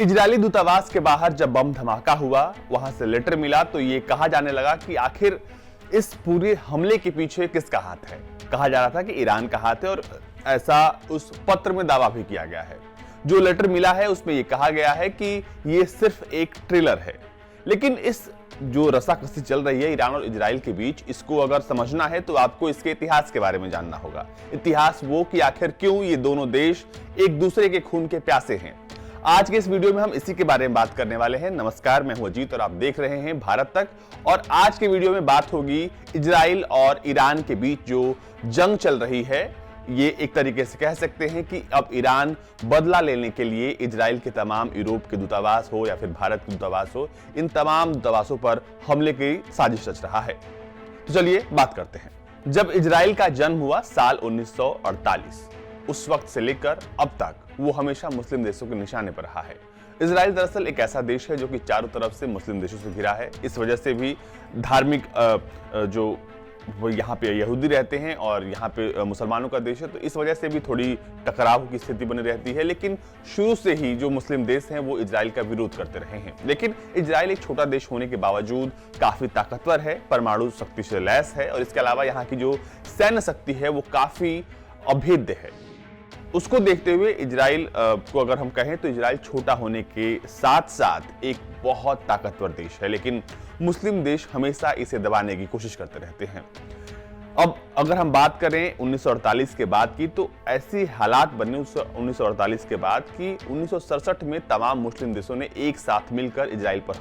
Israeli दूतावास के बाहर जब बम धमाका हुआ, वहां से लेटर मिला तो ये कहा जाने लगा कि आखिर इस पूरे हमले के पीछे किसका हाथ है। कहा जा रहा था कि ईरान का हाथ है और ऐसा उस पत्र में दावा भी किया गया है। जो लेटर मिला है उसमें यह कहा गया है कि ये सिर्फ एक ट्रेलर है। लेकिन इस जो रसाकसी चल रही है ईरान और इजराइल के बीच, इसको अगर समझना है तो आपको इसके इतिहास के बारे में जानना होगा। इतिहास वो कि आखिर क्यों ये दोनों देश एक दूसरे के खून के प्यासे हैं। आज के इस वीडियो में हम इसी के बारे में बात करने वाले हैं। नमस्कार, मैं हूं अजीत और आप देख रहे हैं भारत तक। और आज के वीडियो में बात होगी इजराइल और ईरान के बीच जो जंग चल रही है। ये एक तरीके से कह सकते हैं कि अब ईरान बदला लेने के लिए इजराइल के तमाम यूरोप के दूतावास हो या फिर भारत के दूतावास हो, इन तमाम दूतावासों पर हमले की साजिश रच रहा है। तो चलिए बात करते हैं। जब इजराइल का जन्म हुआ साल 1948, उस वक्त से लेकर अब तक वो हमेशा मुस्लिम देशों के निशाने पर रहा है। इजराइल दरअसल एक ऐसा देश है जो कि चारों तरफ से मुस्लिम देशों से घिरा है। इस वजह से भी धार्मिक जो यहाँ पे यहूदी रहते हैं और यहाँ पे मुसलमानों का देश है, तो इस वजह से भी थोड़ी टकराव की स्थिति बनी रहती है। लेकिन शुरू से ही जो मुस्लिम देश हैं वो इजराइल का विरोध करते रहे हैं। लेकिन इजराइल एक छोटा देश होने के बावजूद काफी ताकतवर है, परमाणु शक्ति से लैस है और इसके अलावा यहाँ की जो सैन्य शक्ति है वो काफी अभेद्य है। उसको देखते हुए इजराइल को अगर हम कहें तो इजराइल छोटा होने के साथ साथ एक बहुत ताकतवर देश है। लेकिन मुस्लिम देश हमेशा इसे दबाने की कोशिश करते रहते हैं। अब अगर हम बात करें 1948 के बाद की, तो ऐसी हालात बने 1948 के बाद कि 1967 में तमाम मुस्लिम देशों ने एक साथ मिलकर इजराइल पर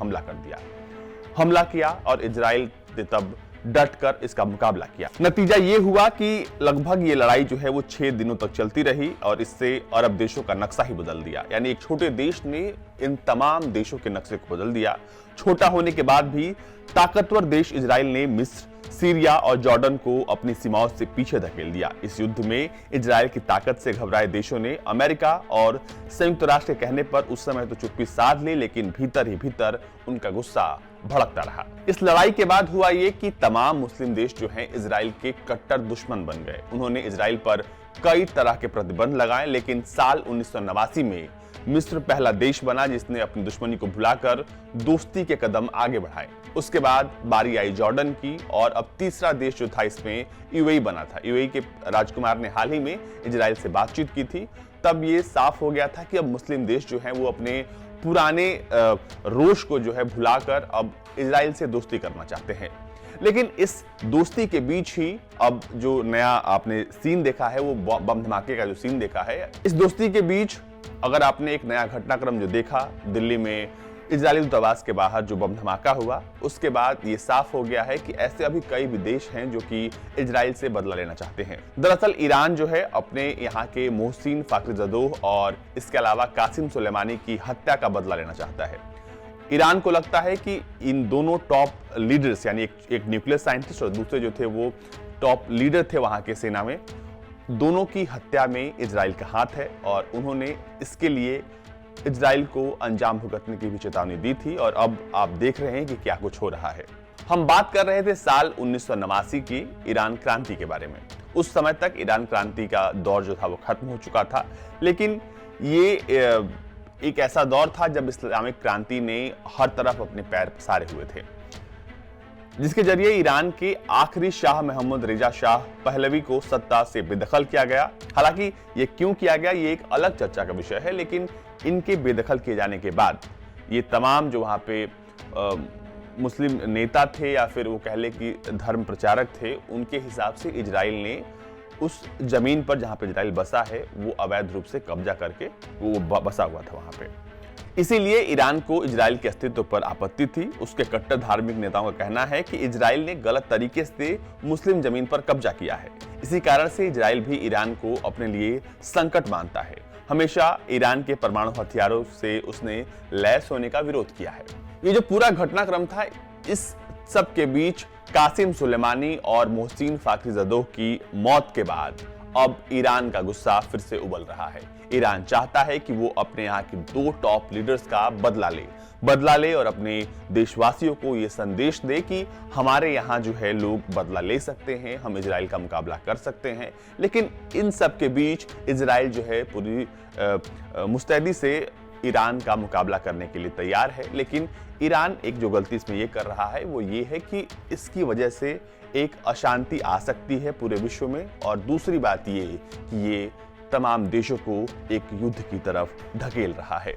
हमला किया और इजराइल ने तब डट कर इसका मुकाबला किया। नतीजा ये हुआ कि लगभग ये लड़ाई जो है वो 6 दिनों तक चलती रही और इससे अरब देशों का नक्शा ही बदल दिया। यानी एक छोटे देश ने इन तमाम देशों के नक्शे को बदल दिया। छोटा होने के बाद भी ताकतवर देश इजराइल ने मिस्र, सीरिया और जॉर्डन को अपनी सीमाओं से पीछे धकेल दिया। इस युद्ध में इजराइल की ताकत से घबराए देशों ने अमेरिका और संयुक्त राष्ट्र के कहने पर उस समय तो चुप्पी साध ली, लेकिन भीतर ही भीतर उनका गुस्सा भड़कता रहा। इस लड़ाई के बाद हुआ ये कि तमाम मुस्लिम देश जो हैं इजराइल के कट्टर दुश्मन बन गए। उन्होंने इजराइल पर कई तरह के प्रतिबंध लगाए। लेकिन साल 1989 में मिस्र पहला देश बना जिसने अपनी दुश्मनी को भुलाकर दोस्ती के कदम आगे बढ़ाए। उसके बाद बारी आई जॉर्डन की और अब तीसरा देश जो था इसमें यूएई बना था। यूएई के राजकुमार ने हाल ही में इजराइल से बातचीत की थी। तब ये साफ हो गया था कि अब मुस्लिम देश जो हैं वो अपने पुराने रोष को जो है भुलाकर अब इजराइल से दोस्ती करना चाहते हैं। लेकिन इस दोस्ती के बीच ही अब जो नया आपने सीन देखा है वो बम धमाके का जो सीन देखा है, इस दोस्ती के बीच अगर आपने एक नया घटनाक्रम जो देखा दिल्ली में इजरायली दूतावास के बाहर जो बम धमाका हुआ, उसके बाद ये साफ हो गया है कि ऐसे अभी कई भी देश हैं जो कि इजराइल से बदला लेना चाहते हैं। दरअसल ईरान जो है अपने यहाँ के मोहसिन फाखरीजदोह और इसके अलावा कासिम सुलेमानी की हत्या का बदला लेना चाहता है। ईरान को लगता है कि इन दोनों टॉप लीडर्स, यानी एक न्यूक्लियर साइंटिस्ट और दूसरे जो थे वो टॉप लीडर थे वहां के सेना में, दोनों की हत्या में इजराइल का हाथ है और उन्होंने इसके लिए इजराइल को अंजाम भुगतने की भी चेतावनी दी थी। और अब आप देख रहे हैं कि क्या कुछ हो रहा है। हम बात कर रहे थे साल 1989 की ईरान क्रांति के बारे में। उस समय तक ईरान क्रांति का दौर जो था वो खत्म हो चुका था। लेकिन ये एक ऐसा दौर था जब इस्लामिक क्रांति ने हर तरफ अपने पैर पसारे हुए थे, जिसके जरिए ईरान के आखिरी शाह मोहम्मद रेजा शाह पहलवी को सत्ता से बेदखल किया गया। हालांकि ये क्यों किया गया ये एक अलग चर्चा का विषय है। लेकिन इनके बेदखल किए जाने के बाद ये तमाम जो वहाँ पे मुस्लिम नेता थे या फिर वो कह ले कि धर्म प्रचारक थे, उनके हिसाब से इजराइल ने उस जमीन पर जहाँ पे इजराइल बसा है वो अवैध रूप से कब्जा करके वो बसा हुआ था वहाँ पे। इसीलिए ईरान को इजराइल के अस्तित्व पर आपत्ति थी। उसके कट्टर धार्मिक नेताओं का कहना है कि इजराइल ने गलत तरीके से मुस्लिम जमीन पर कब्जा किया है। इसी कारण से इजराइल भी ईरान को अपने लिए संकट मानता है। हमेशा ईरान के परमाणु हथियारों से उसने लैस होने का विरोध किया है। ये जो पूरा घटनाक्रम था, इस सब के बीच कासिम सुलेमानी और मोहसिन फाखरीजदोह की मौत के बाद अब ईरान का गुस्सा फिर से उबल रहा है। ईरान चाहता है कि वो अपने यहाँ के 2 टॉप लीडर्स का बदला ले और अपने देशवासियों को ये संदेश दे कि हमारे यहाँ जो है लोग बदला ले सकते हैं, हम इजराइल का मुकाबला कर सकते हैं। लेकिन इन सब के बीच इजराइल जो है पूरी मुस्तैदी से ईरान का मुकाबला करने के लिए तैयार है, लेकिन ईरान एक जो गलती इसमें ये कर रहा है वो ये है कि इसकी वजह से एक अशांति आ सकती है पूरे विश्व में, और दूसरी बात ये कि ये तमाम देशों को एक युद्ध की तरफ धकेल रहा है।